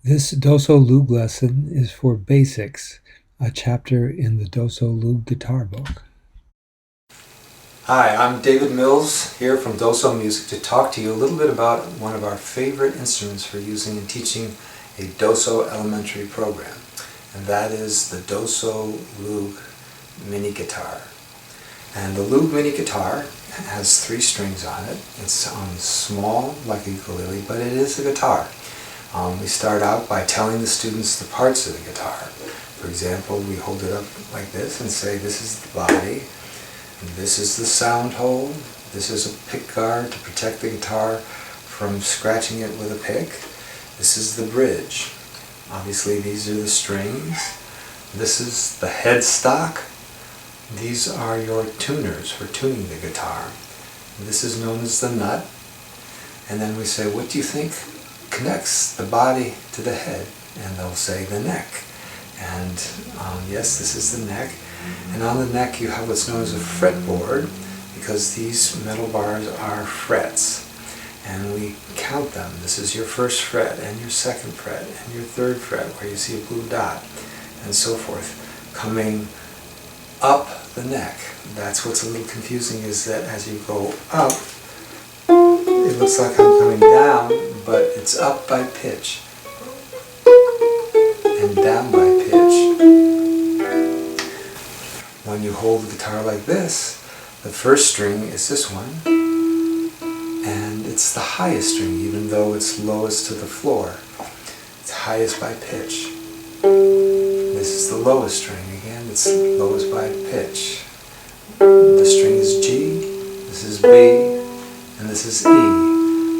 This DoSo Loog lesson is for Basics, a chapter in the DoSo Loog Guitar Book. Hi, I'm David Mills here from DoSo Music to talk to you a little bit about one of our favorite instruments for using and teaching a DoSo Elementary program, and that is the DoSo Loog Mini Guitar. And the Loog Mini Guitar has 3 strings on it. It's small like a ukulele, but it is a guitar. We start out by telling the students the parts of the guitar. For example, we hold it up like this and say this is the body, and this is the sound hole, this is a pick guard to protect the guitar from scratching it with a pick, this is the bridge. Obviously these are the strings, this is the headstock, these are your tuners for tuning the guitar. This is known as the nut, and then we say, what do you think connects the body to the head? And they'll say the neck. And yes, this is the neck. And on the neck you have what's known as a fretboard, because these metal bars are frets. And we count them. This is your first fret, and your second fret, and your third fret, where you see a blue dot, and so forth, coming up the neck. That's what's a little confusing, is that as you go up, it looks like I'm coming down, but it's up by pitch and down by pitch. When you hold the guitar like this, the first string is this one, and it's the highest string, even though it's lowest to the floor. It's highest by pitch. This is the lowest string, again, it's lowest by pitch. The string is G, this is B, and this is E.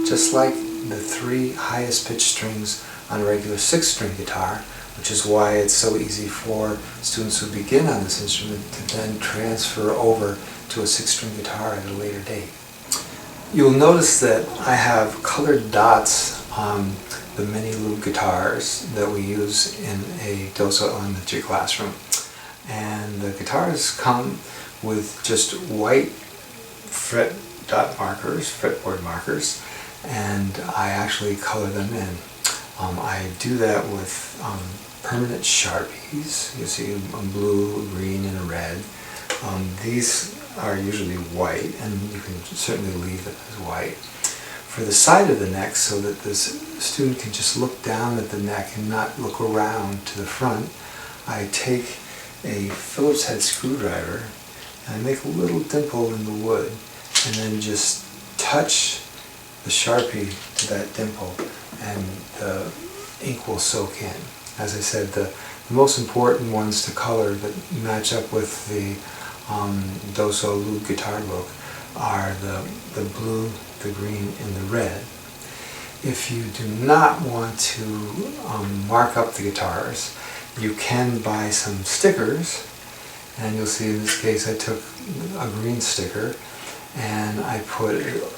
Just like the 3 highest pitched strings on a regular 6-string guitar, which is why it's so easy for students who begin on this instrument to then transfer over to a 6-string guitar at a later date. You'll notice that I have colored dots on the mini Loog guitars that we use in a DoSo Elementary classroom. And the guitars come with just white fretboard markers, and I actually color them in. I do that with permanent Sharpies. You see a blue, a green, and a red. These are usually white, and you can certainly leave them as white. For the side of the neck, so that the student can just look down at the neck and not look around to the front, I take a Phillips head screwdriver and I make a little dimple in the wood, and then just touch the Sharpie to that dimple, and the ink will soak in. As I said, the most important ones to color that match up with the DoSo Loog Guitar Book are the blue, the green, and the red. If you do not want to mark up the guitars, you can buy some stickers, and you'll see in this case I took a green sticker and I put it a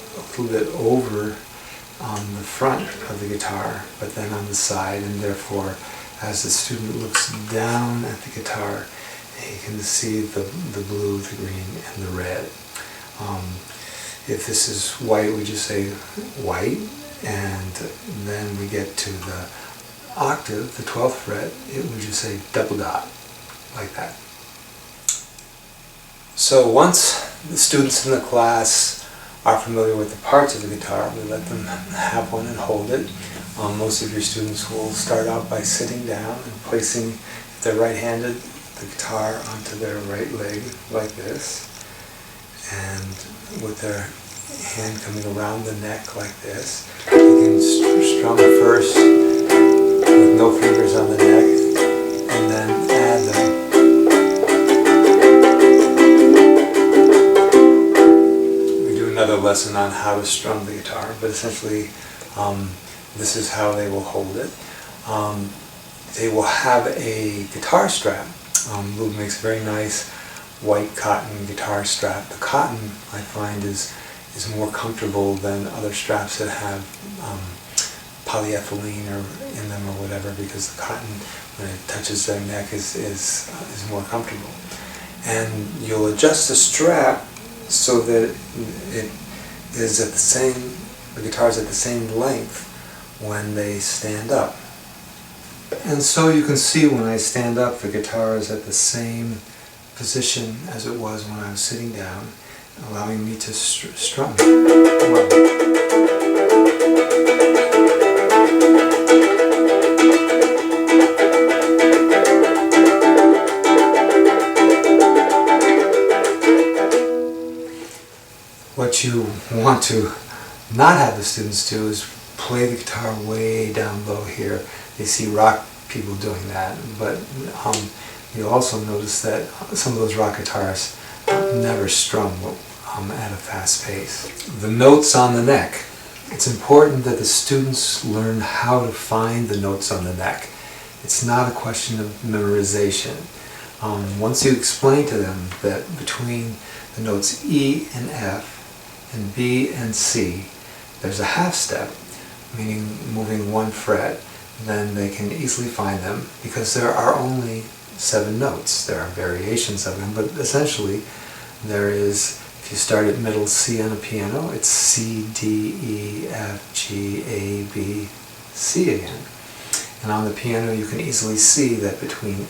little bit over the front of the guitar, but then on the side, and therefore as the student looks down at the guitar, he can see the blue, the green, and the red. If this is white, we just say white, and then we get to the octave, the 12th fret, it would just say double dot, like that. So once the students in the class are familiar with the parts of the guitar, we let them have one and hold it. Most of your students will start out by sitting down and placing, if they're right-handed, the guitar onto their right leg like this, and with their hand coming around the neck like this. You can strum first with no fingers on the neck, and then add them. We do another lesson on how to strum the guitar, but essentially this is how they will hold it. They will have a guitar strap. Loog makes a very nice white cotton guitar strap. The cotton, I find, is more comfortable than other straps that have polyethylene in them or whatever, because the cotton, when it touches their neck, is more comfortable. And you'll adjust the strap so that it is at the guitar is at the same length when they stand up. And so you can see when I stand up, the guitar is at the same position as it was when I was sitting down, allowing me to strum. What you want to not have the students do is play the guitar way down low here. They see rock people doing that, but you'll also notice that some of those rock guitarists never strum at a fast pace. The notes on the neck. It's important that the students learn how to find the notes on the neck. It's not a question of memorization. Once you explain to them that between the notes E and F and B and C, there's a half step, meaning moving one fret, then they can easily find them because there are only 7 notes. There are variations of them, but essentially there is, if you start at middle C on a piano, it's C, D, E, F, G, A, B, C again. And on the piano you can easily see that between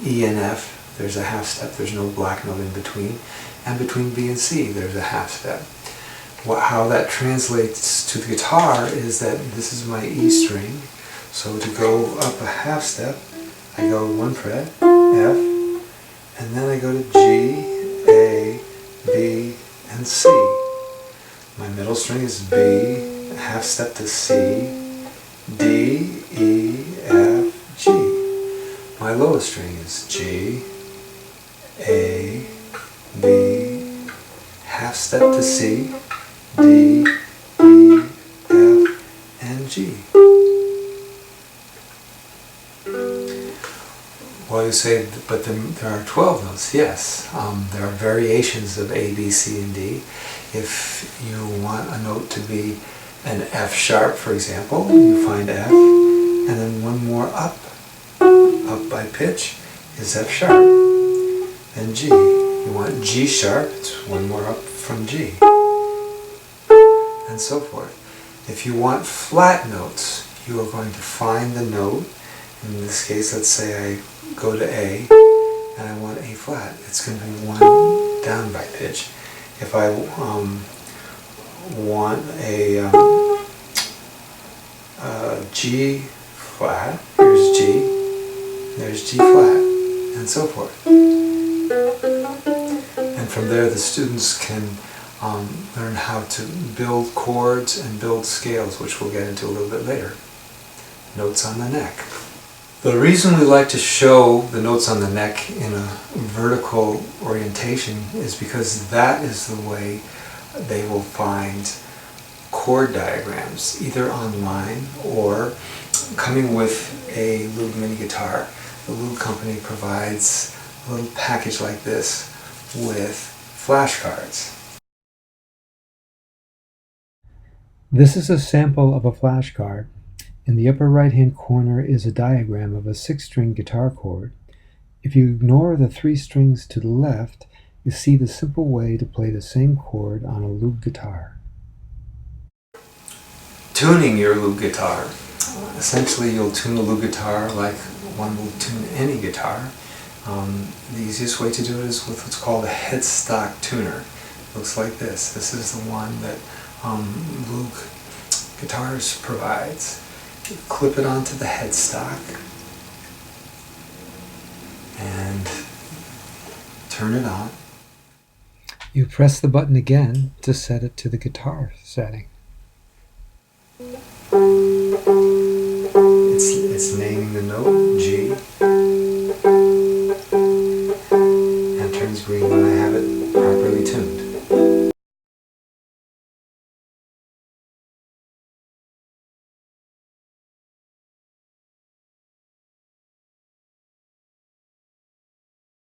E and F there's a half step, there's no black note in between, and between B and C there's a half step. How that translates to the guitar is that this is my E string, so to go up a half step, I go 1 fret, F, and then I go to G, A, B, and C. My middle string is B, a half step to C, D, E, F, G. My lowest string is G, A, B, half step to C, D, E, F, and G. Well, you say, but there are 12 notes. Yes, there are variations of A, B, C, and D. If you want a note to be an F sharp, for example, you find F, and then one more up by pitch is F sharp. Then G. You want G sharp, it's one more up from G. And so forth. If you want flat notes, you are going to find the note. In this case, let's say I go to A, and I want A flat. It's going to be 1 down by pitch. If I want a G flat, here's G, there's G flat, and so forth. And from there the students can learn how to build chords and build scales, which we'll get into a little bit later. Notes on the neck. The reason we like to show the notes on the neck in a vertical orientation is because that is the way they will find chord diagrams, either online or coming with a Loog Mini Guitar. The Loog company provides a little package like this with flashcards. This is a sample of a flashcard. In the upper right-hand corner is a diagram of a 6-string guitar chord. If you ignore the 3 strings to the left, you see the simple way to play the same chord on a Loog guitar. Tuning your Loog guitar. Essentially, you'll tune a Loog guitar like one will tune any guitar. The easiest way to do it is with what's called a headstock tuner. It looks like this. This is the one that Loog Guitars provides. You clip it onto the headstock and turn it on. You press the button again to set it to the guitar setting. It's naming the note G.